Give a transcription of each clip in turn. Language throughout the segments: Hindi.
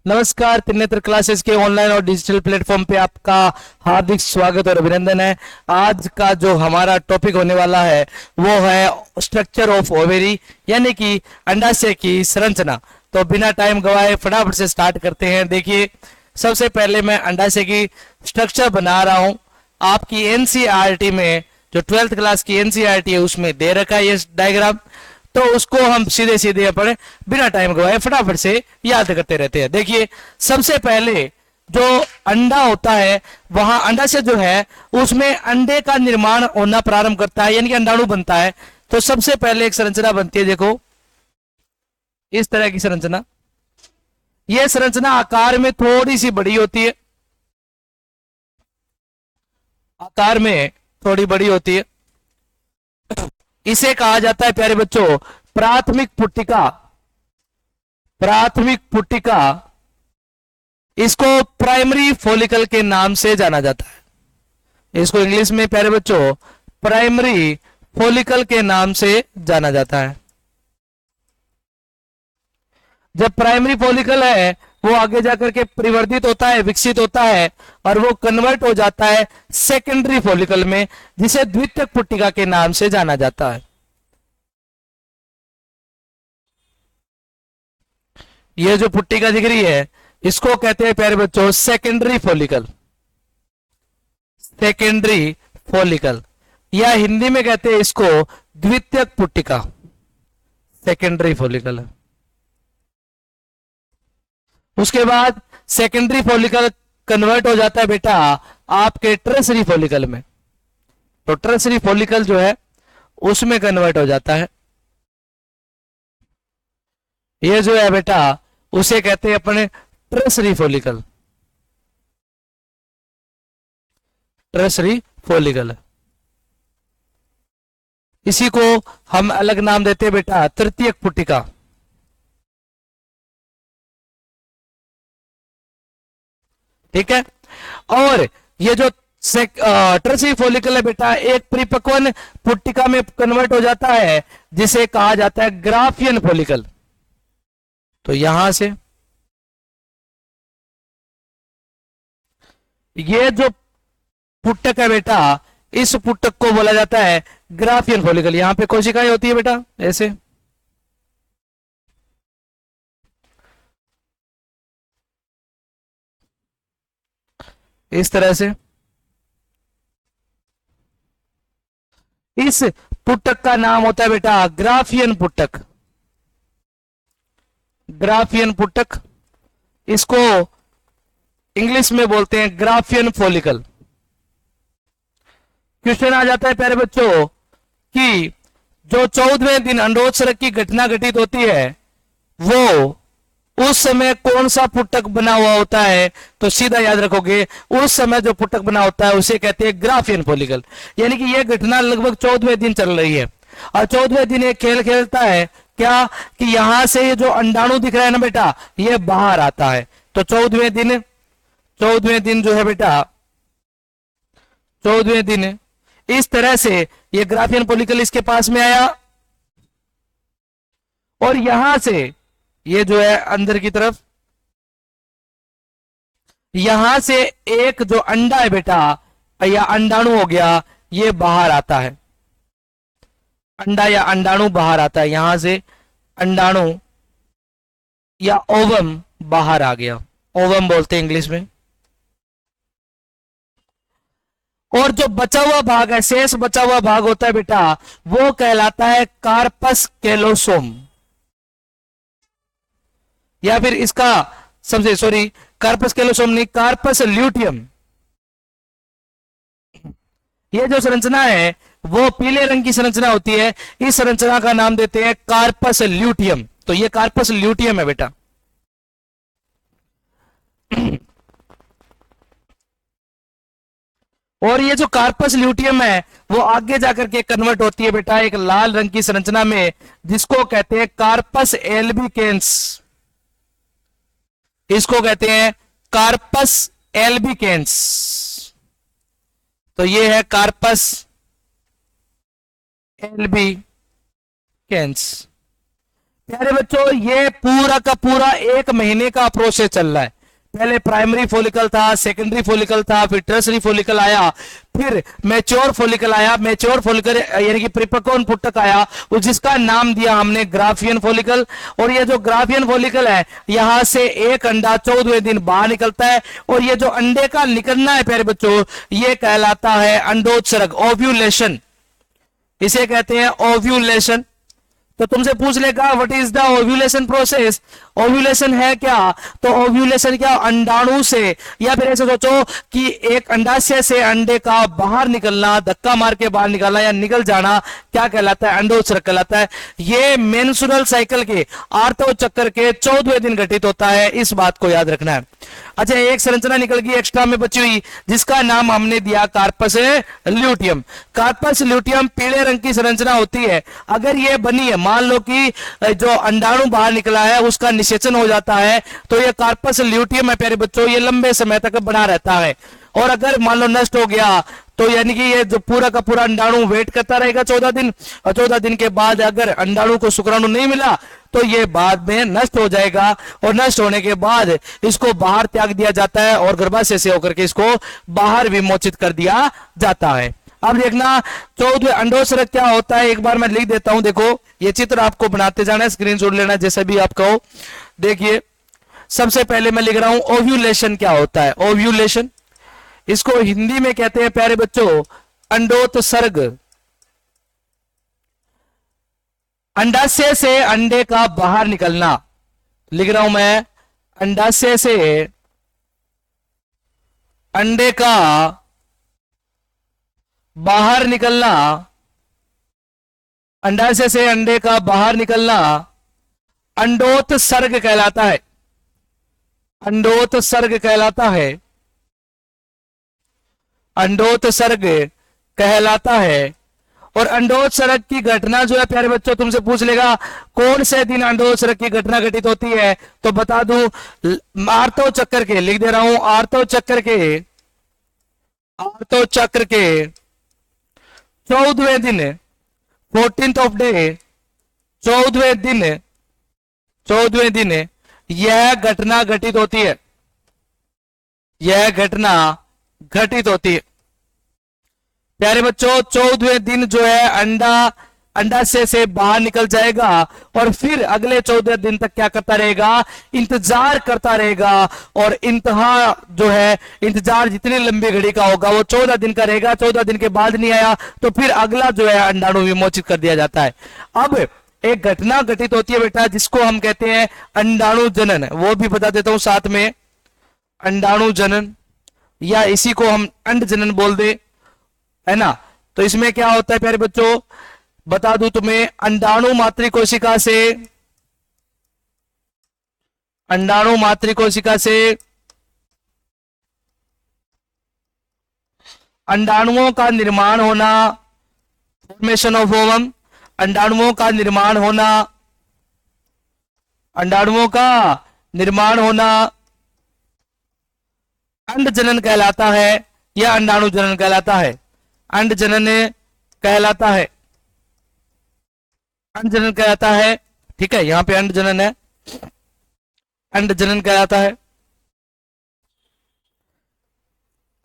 नमस्कार, त्रिनेत्र क्लासेस के ऑनलाइन और डिजिटल प्लेटफॉर्म पे आपका हार्दिक स्वागत और अभिनंदन है। आज का जो हमारा टॉपिक होने वाला है वो है स्ट्रक्चर ऑफ ओवेरी, यानी कि अंडाशय की संरचना। तो बिना टाइम गवाए फटाफट से स्टार्ट करते हैं। देखिए, सबसे पहले मैं अंडाशय की स्ट्रक्चर बना रहा हूं। आपकी एनसीईआरटी में जो 12th क्लास की एनसीईआरटी है उसमें दे रखा है ये डायग्राम, तो उसको हम सीधे सीधे अपने बिना टाइम गवाए फटाफट से याद करते रहते हैं। देखिए, सबसे पहले जो अंडा होता है वहां अंडा से जो है उसमें अंडे का निर्माण होना प्रारंभ करता है, यानी कि अंडाणु बनता है। तो सबसे पहले एक संरचना बनती है, देखो इस तरह की संरचना। यह संरचना आकार में थोड़ी सी बड़ी होती है, आकार में थोड़ी बड़ी होती है। इसे कहा जाता है प्यारे बच्चों प्राथमिक पुट्टिका। प्राथमिक पुट्टिका, इसको प्राइमरी फॉलिकल के नाम से जाना जाता है। इसको इंग्लिश में प्यारे बच्चों प्राइमरी फॉलिकल के नाम से जाना जाता है। जब प्राइमरी फॉलिकल है वो आगे जाकर के परिवर्तित होता है, विकसित होता है और वो कन्वर्ट हो जाता है सेकेंडरी फॉलिकल में, जिसे द्वितीयक पुट्टिका के नाम से जाना जाता है। ये जो पुट्टिका दिख रही है इसको कहते हैं प्यारे बच्चों सेकेंडरी फॉलिकल। सेकेंडरी फॉलिकल या हिंदी में कहते हैं इसको द्वितीयक पुट्टिका। सेकेंडरी फॉलिकल है। उसके बाद सेकेंडरी फॉलिकल कन्वर्ट हो जाता है बेटा आपके टर्सरी फॉलिकल में। तो टर्सरी फॉलिकल जो है उसमें कन्वर्ट हो जाता है। ये जो है बेटा उसे कहते हैं अपने टर्सरी फॉलिकल। टर्सरी फॉलिकल, इसी को हम अलग नाम देते हैं बेटा तृतीयक पुट्टिका। ठीक है। और ये जो टर्सरी फॉलिकल है बेटा एक परिपक्वन पुट्टिका में कन्वर्ट हो जाता है जिसे कहा जाता है ग्राफियन फॉलिकल। तो यहां से ये जो पुट्टक है बेटा इस पुट्टक को बोला जाता है ग्राफियन फॉलिकल। यहां पे कोशिकाएं होती है बेटा ऐसे, इस तरह से। इस पुट्टक का नाम होता है बेटा ग्राफियन पुट्टक। ग्राफियन पुट्टक, इसको इंग्लिश में बोलते हैं ग्राफियन फॉलिकल। क्वेश्चन आ जाता है प्यारे बच्चों कि जो 14वें दिन अंडोत्सर्ग की घटना घटित होती है वो उस समय कौन सा पुट्टक बना हुआ होता है। तो सीधा याद रखोगे उस समय जो पुट्टक बना होता है उसे कहते हैं ग्राफियन फॉलिकल। यानी कि यह घटना लगभग 14वें दिन चल रही है और 14वें दिन एक खेल खेलता है क्या कि यहां से ये जो अंडाणु दिख रहा है ना बेटा ये बाहर आता है। तो 14वें दिन जो है बेटा 14वें दिन इस तरह से ये ग्राफियन फॉलिकल इसके पास में आया और यहां से ये जो है अंदर की तरफ यहां से एक जो अंडा है बेटा या अंडाणु हो गया ये बाहर आता है। अंडा या अंडाणु बाहर आता है, यहां से अंडाणु या ओवम बाहर आ गया। ओवम बोलते हैं इंग्लिश में। और जो बचा हुआ भाग है, शेष बचा हुआ भाग होता है बेटा वो कहलाता है कार्पस कैलोसोम, या फिर इसका समझे सॉरी कार्पस कैलोसोम नहीं कार्पस ल्यूटियम। ये जो संरचना है वो पीले रंग की संरचना होती है, इस संरचना का नाम देते हैं कार्पस ल्यूटियम। तो ये कार्पस ल्यूटियम है बेटा। और ये जो कार्पस ल्यूटियम है वो आगे जाकर के कन्वर्ट होती है बेटा एक लाल रंग की संरचना में जिसको कहते हैं कार्पस एल्बिकेंस। इसको कहते हैं कार्पस एल्बिकेंस। तो ये है कार्पस एल्बिकेंस। प्यारे बच्चों ये पूरा का पूरा 1 महीने का प्रोसेस चल रहा है। पहले प्राइमरी फॉलिकल था, सेकेंडरी फॉलिकल था, फिर टर्सरी फॉलिकल आया, फिर मैच्योर फॉलिकल आया, मैच्योर फॉलिकल यानी कि परिपक्व पुटक आया, जिसका नाम दिया हमने ग्राफियन फॉलिकल। और ये जो ग्राफियन फॉलिकल है, यहां से एक अंडा 14वें दिन बाहर निकलता है, और ये जो अंडे का निकलना है प्यारे बच्चों, ये कहलाता है अंडोत्सर्ग, ओव्यूलेशन। इसे कहते हैं ओव्यूलेशन। तो तुमसे पूछ लेगा what is the ovulation process, ovulation है क्या? तो ओव्यूलेशन क्या, अंडाणु से, या फिर ऐसे सोचो कि एक अंडाशय से अंडे का बाहर निकलना, धक्का मार के बाहर निकलना या निकल जाना, क्या कहलाता है? अंडोत्सर्ग कहलाता है। ये मेंस्ट्रुअल साइकिल के आर्तव चक्र के 14वें दिन घटित होता है, इस बात को याद रखना है। अच्छा, एक संरचना निकल गई एक्स्ट्रा में बची हुई, जिसका नाम हमने दिया कार्पस ल्यूटियम। कार्पस ल्यूटियम पीले रंग की संरचना होती है। अगर ये बनी है, मान लो कि जो अंडाणु बाहर निकला है उसका निषेचन हो जाता है, तो ये कार्पस ल्यूटियम है प्यारे बच्चों, ये लंबे समय तक बना रहता है। और अगर मान लो नष्ट हो गया, तो यानी कि ये जो पूरा का पूरा अंडाणु वेट करता रहेगा 14 दिन, और 14 दिन के बाद अगर अंडाणु को शुक्राणु नहीं मिला तो ये बाद में नष्ट हो जाएगा, और नष्ट होने के बाद इसको बाहर त्याग दिया जाता है और गर्भाशय से होकर के इसको बाहर विमोचित कर दिया जाता है। अब देखना 14वें अंडोत्सर्ग क्या होता है, एक बार मैं लिख देता हूं। देखो ये चित्र आपको बनाते जाना है, स्क्रीनशॉट लेना जैसे भी आप कहो। देखिए सबसे पहले मैं लिख रहा हूं ओव्यूलेशन क्या होता है। ओव्यूलेशन, इसको हिंदी में कहते हैं प्यारे बच्चों अंडोत्सर्ग। अंडाशय से अंडे का बाहर निकलना, लिख रहा हूं मैं, अंडाशय से अंडे का बाहर निकलना, अंडाशय से अंडे का बाहर निकलना अंडोत्सर्ग कहलाता है। अंडोत्सर्ग कहलाता है, अंडोत्सर्ग कहलाता है। और अंडोत्सर्ग की घटना जो है प्यारे बच्चों, तुमसे पूछ लेगा कौन से दिन अंडोत्सर्ग की घटना घटित होती है, तो बता दूं आर्तव चक्र के, लिख दे रहा हूं, आर्तव चक्र के, आर्तव चक्र के 14वें दिन, 14th ऑफ डे, 14वें दिन, 14वें दिन यह घटना घटित होती है, यह घटना घटित होती है। प्यारे बच्चों 14वें दिन जो है अंडाशय से बाहर निकल जाएगा, और फिर अगले 14 दिन तक क्या करता रहेगा, इंतजार करता रहेगा। और इंतहा जो है, इंतजार जितनी लंबी घड़ी का होगा वो 14 दिन का रहेगा। 14 दिन के बाद नहीं आया तो फिर अगला जो है अंडाणु विमोचित कर दिया जाता है। अब एक घटना घटित होती है बेटा जिसको हम कहते हैं अंडाणु जनन, वो भी बता देता हूं साथ में, अंडाणु जनन, या इसी को हम अंड जनन बोल दे, है ना। तो इसमें क्या होता है प्यारे बच्चों, बता दूं तुम्हें, अंडाणु मातृकोशिका से, अंडाणु मातृकोशिका से अंडाणुओं का निर्माण होना, फॉर्मेशन ऑफ ओवम, अंडाणुओं का निर्माण होना, अंडाणुओं का निर्माण होना अंड जनन कहलाता है, या अंडाणु जनन कहलाता है। अंड जनन कहलाता है, अंड जनन कहलाता है, ठीक है, यहां पे अंड जनन है, अंड जनन कहलाता है।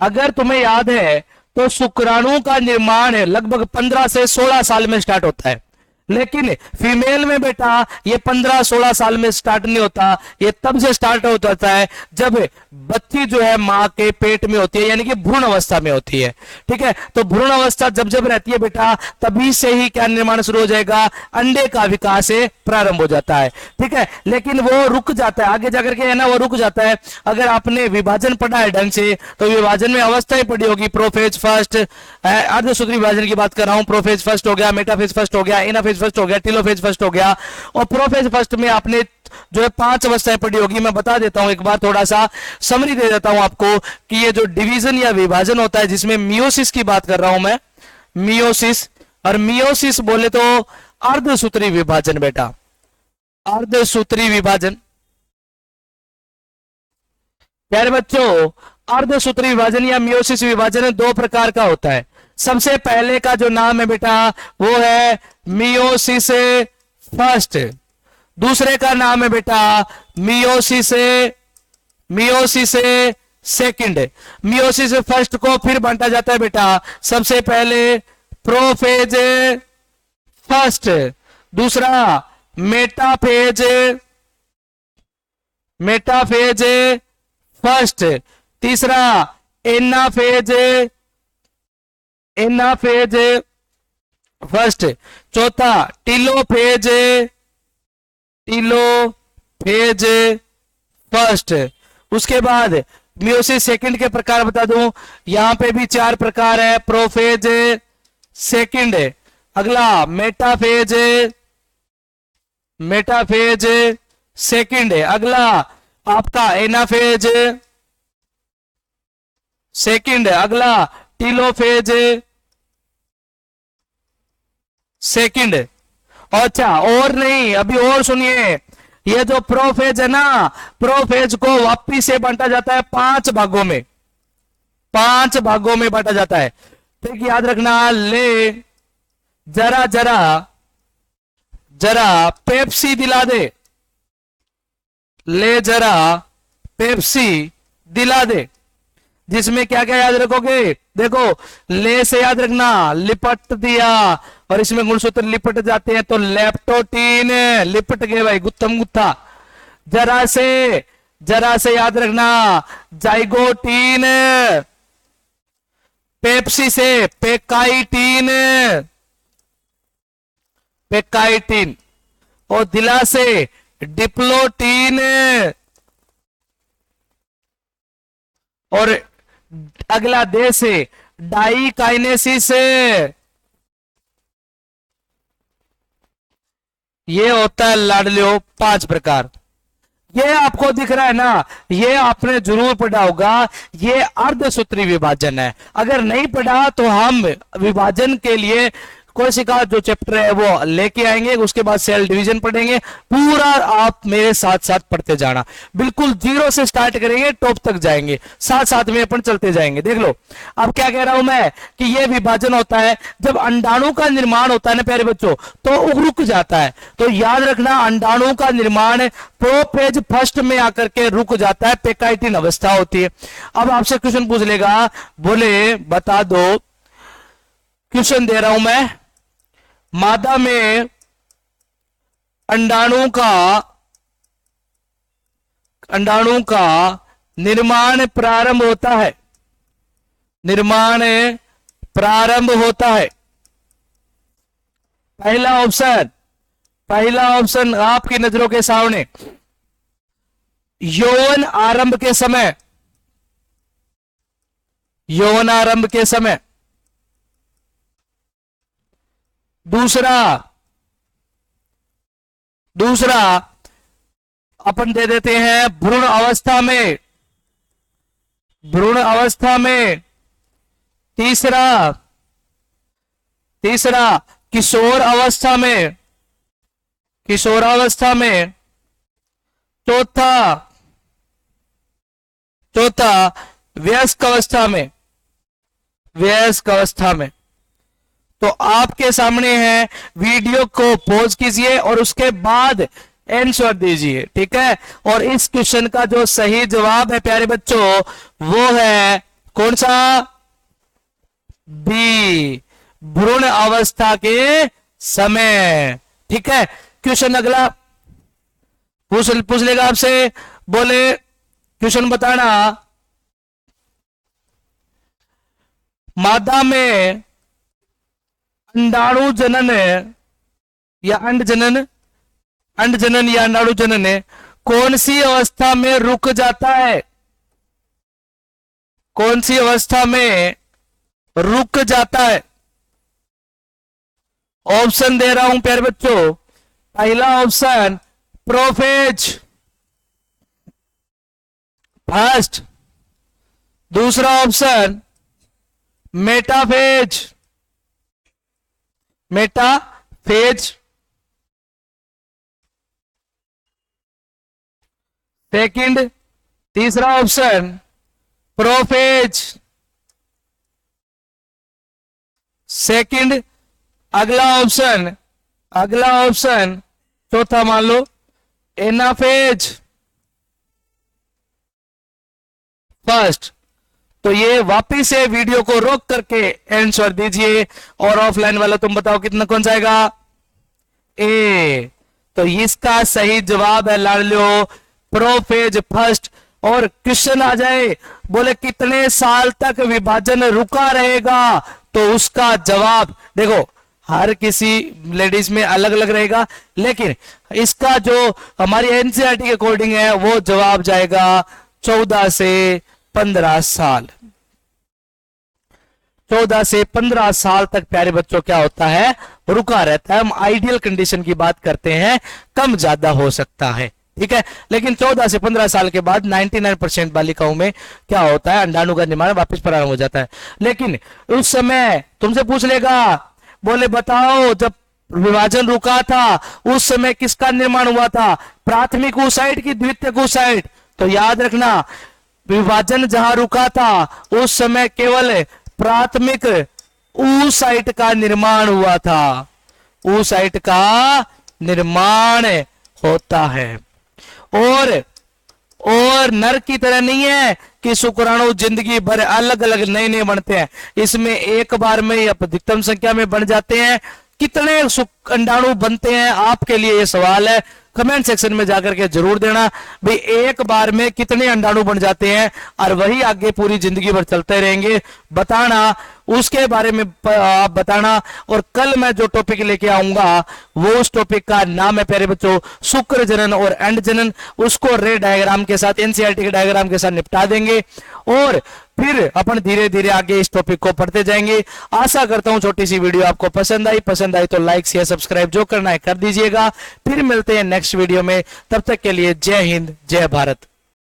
अगर तुम्हें याद है तो शुक्राणु का निर्माण है लगभग 15 से 16 साल में स्टार्ट होता है, लेकिन फीमेल में बेटा ये 15-16 साल में स्टार्ट नहीं होता, ये तब से स्टार्ट होता है जब बच्ची जो है मां के पेट में होती है, यानी कि भ्रूण अवस्था में होती है। ठीक है, तो भ्रूण अवस्था जब जब रहती है बेटा, तभी से ही क्या निर्माण शुरू हो जाएगा, अंडे का विकास प्रारंभ हो जाता है। ठीक है, लेकिन वो रुक जाता है आगे जाकर के, है ना, वो रुक जाता है। अगर आपने विभाजन पढ़ा है ढंग से तो विभाजन में अवस्थाएं पढ़ी होगी, प्रोफेज फर्स्ट, अर्धसूत्री विभाजन की बात कर रहा हूं, प्रोफेज फर्स्ट हो गया, मेटाफेज फर्स्ट हो गया, इनाफेज फर्स्ट हो गया, टेलोफेज फर्स्ट हो गया, और प्रोफेज फर्स्ट में आपने जो है 5 अवस्थाएं पढ़ी होगी। मैं बता देता हूं एक बार, थोड़ा सा समरी दे देता हूं आपको कि ये जो डिवीजन या विभाजन होता है, जिसमें मियोसिस की बात कर रहा हूं मैं, मियोसिस, और मियोसिस बोले तो अर्धसूत्री विभाजन बेटा, अर्धसूत्री विभाजन। प्यारे बच्चों अर्धसूत्री विभाजन या मियोसिस विभाजन 2 प्रकार का होता है। सबसे पहले का जो नाम है बेटा वो है मियोसिस फर्स्ट, दूसरे का नाम है बेटा meiosis, meiosis second. Meiosis first को फिर बांटा जाता है बेटा सबसे पहले प्रोफेज फर्स्ट, दूसरा मेटाफेज, मेटाफेज फर्स्ट, तीसरा एनाफेज, एनाफेज फर्स्ट, चौथा टीलोफेज, टीलोफेज फर्स्ट। उसके बाद मियोसिस सेकंड के प्रकार बता दूं, यहां पे भी 4 प्रकार है, प्रोफेज सेकंड, अगला मेटाफेज, मेटाफेज सेकंड, अगला आपका एनाफेज सेकंड, अगला टीलोफेज सेकंड। अच्छा और नहीं, अभी और सुनिए, ये जो प्रोफेज है ना, प्रोफेज को वापिस से बांटा जाता है 5 भागों में, 5 भागों में बांटा जाता है। ठीक याद रखना, ले जरा जरा जरा पेप्सी दिला दे, ले जरा पेप्सी दिला दे, जिसमें क्या क्या याद रखोगे, देखो ले से याद रखना लिपट दिया, और इसमें गुणसूत्र लिपट जाते हैं तो लेप्टोटीन, लिपट गए भाई गुत्थम गुत्था। जरा से याद रखना जाइगोटीन, पेप्सी से पेकाइटीन, पेकाइटीन, और दिला से डिप्लोटीन, और अगला दे से डाइकाइनेसिस, ये होता है लाडलियो 5 प्रकार। ये आपको दिख रहा है ना, ये आपने जरूर पढ़ा होगा, ये अर्धसूत्री विभाजन है। अगर नहीं पढ़ा तो हम विभाजन के लिए कोशिका जो चैप्टर है वो लेके आएंगे, उसके बाद सेल डिवीजन पढ़ेंगे, पूरा आप मेरे साथ साथ पढ़ते जाना, बिल्कुल 0 से स्टार्ट करेंगे टॉप तक जाएंगे, साथ साथ में अपन चलते जाएंगे। देख लो अब क्या कह रहा हूं मैं कि ये विभाजन होता है जब अंडाणु का निर्माण होता है ना प्यारे बच्चों, तो रुक जाता है। तो याद रखना अंडाणु का निर्माण प्रोफेज फर्स्ट में आकर के रुक जाता है, पेकाइटिन अवस्था होती है। अब आपसे क्वेश्चन पूछ लेगा, बोले बता दो, क्वेश्चन दे रहा हूं मैं, मादा में अंडाणु का निर्माण प्रारंभ होता है, निर्माण प्रारंभ होता है। पहला ऑप्शन आपकी नजरों के सामने, यौवन आरंभ के समय, यौवन आरंभ के समय। दूसरा अपन दे देते हैं भ्रूण अवस्था में, भ्रूण अवस्था में। तीसरा किशोर अवस्था में, किशोरावस्था में। चौथा वयस्क अवस्था में, वयस्क अवस्था में। तो आपके सामने है, वीडियो को पॉज कीजिए और उसके बाद आंसर दीजिए, ठीक है। और इस क्वेश्चन का जो सही जवाब है प्यारे बच्चों वो है कौन सा, बी, भ्रूण अवस्था के समय, ठीक है। क्वेश्चन अगला पूछ लेगा आपसे, बोले क्वेश्चन बताना, मादा में अंडाणु जनन या अंडजनन या अंडाणु जनन कौन सी अवस्था में रुक जाता है, कौन सी अवस्था में रुक जाता है। ऑप्शन दे रहा हूं प्यारे बच्चों, पहला ऑप्शन प्रोफेज फर्स्ट, दूसरा ऑप्शन मेटाफेज, सेकंड, तीसरा ऑप्शन प्रोफेज सेकंड, अगला ऑप्शन चौथा मान लो एनाफेज फर्स्ट। तो ये वापिस से वीडियो को रोक करके आंसर दीजिए और ऑफलाइन वाला तुम बताओ कितना कौन जाएगा? ए। तो इसका सही जवाब है लाडलो प्रोफेज फर्स्ट। और क्वेश्चन आ जाए बोले कितने साल तक विभाजन रुका रहेगा, तो उसका जवाब देखो हर किसी लेडीज में अलग अलग रहेगा, लेकिन इसका जो हमारी एनसीईआरटी के अकॉर्डिंग है वो जवाब जाएगा 14 से 15 साल। 14 से 15 साल तक प्यारे बच्चों क्या होता है? रुका रहता है। हम आइडियल कंडीशन की बात करते हैं, कम ज्यादा हो सकता है, ठीक है। लेकिन 14 से 15 साल के बाद 99% बालिकाओं में क्या होता है? अंडाणु का निर्माण वापस प्रारंभ हो जाता है। लेकिन उस समय तुमसे पूछ लेगा बोले बताओ जब विभाजन रुका था उस समय किसका निर्माण हुआ था? प्राथमिक oocyte की द्वितीयक oocyte? तो याद रखना विभाजन जहां रुका था उस समय केवल प्राथमिक oocyte का निर्माण हुआ था। oocyte का निर्माण होता है। और नर की तरह नहीं है कि शुक्राणु जिंदगी भर अलग अलग नए नए बनते हैं। इसमें एक बार में ही अधिकतम संख्या में बन जाते हैं। कितने अंडाणु बनते हैं आपके लिए ये सवाल है, कमेंट सेक्शन में जाकर के जरूर देना भाई एक बार में कितने अंडाणु बन जाते हैं, और वही आगे पूरी जिंदगी भर चलते रहेंगे बताना, उसके बारे में आप बताना। और कल मैं जो टॉपिक लेके आऊंगा वो उस टॉपिक का नाम है प्यारे बच्चों शुक्र जनन और अंड जनन। उसको रे डायग्राम के साथ एनसीईआरटी के डायग्राम के साथ निपटा देंगे और फिर अपन धीरे धीरे आगे इस टॉपिक को पढ़ते जाएंगे। आशा करता हूं छोटी सी वीडियो आपको पसंद आई तो लाइक शेयर सब्सक्राइब जो करना है कर दीजिएगा। फिर मिलते हैं नेक्स्ट वीडियो में, तब तक के लिए जय हिंद जय भारत।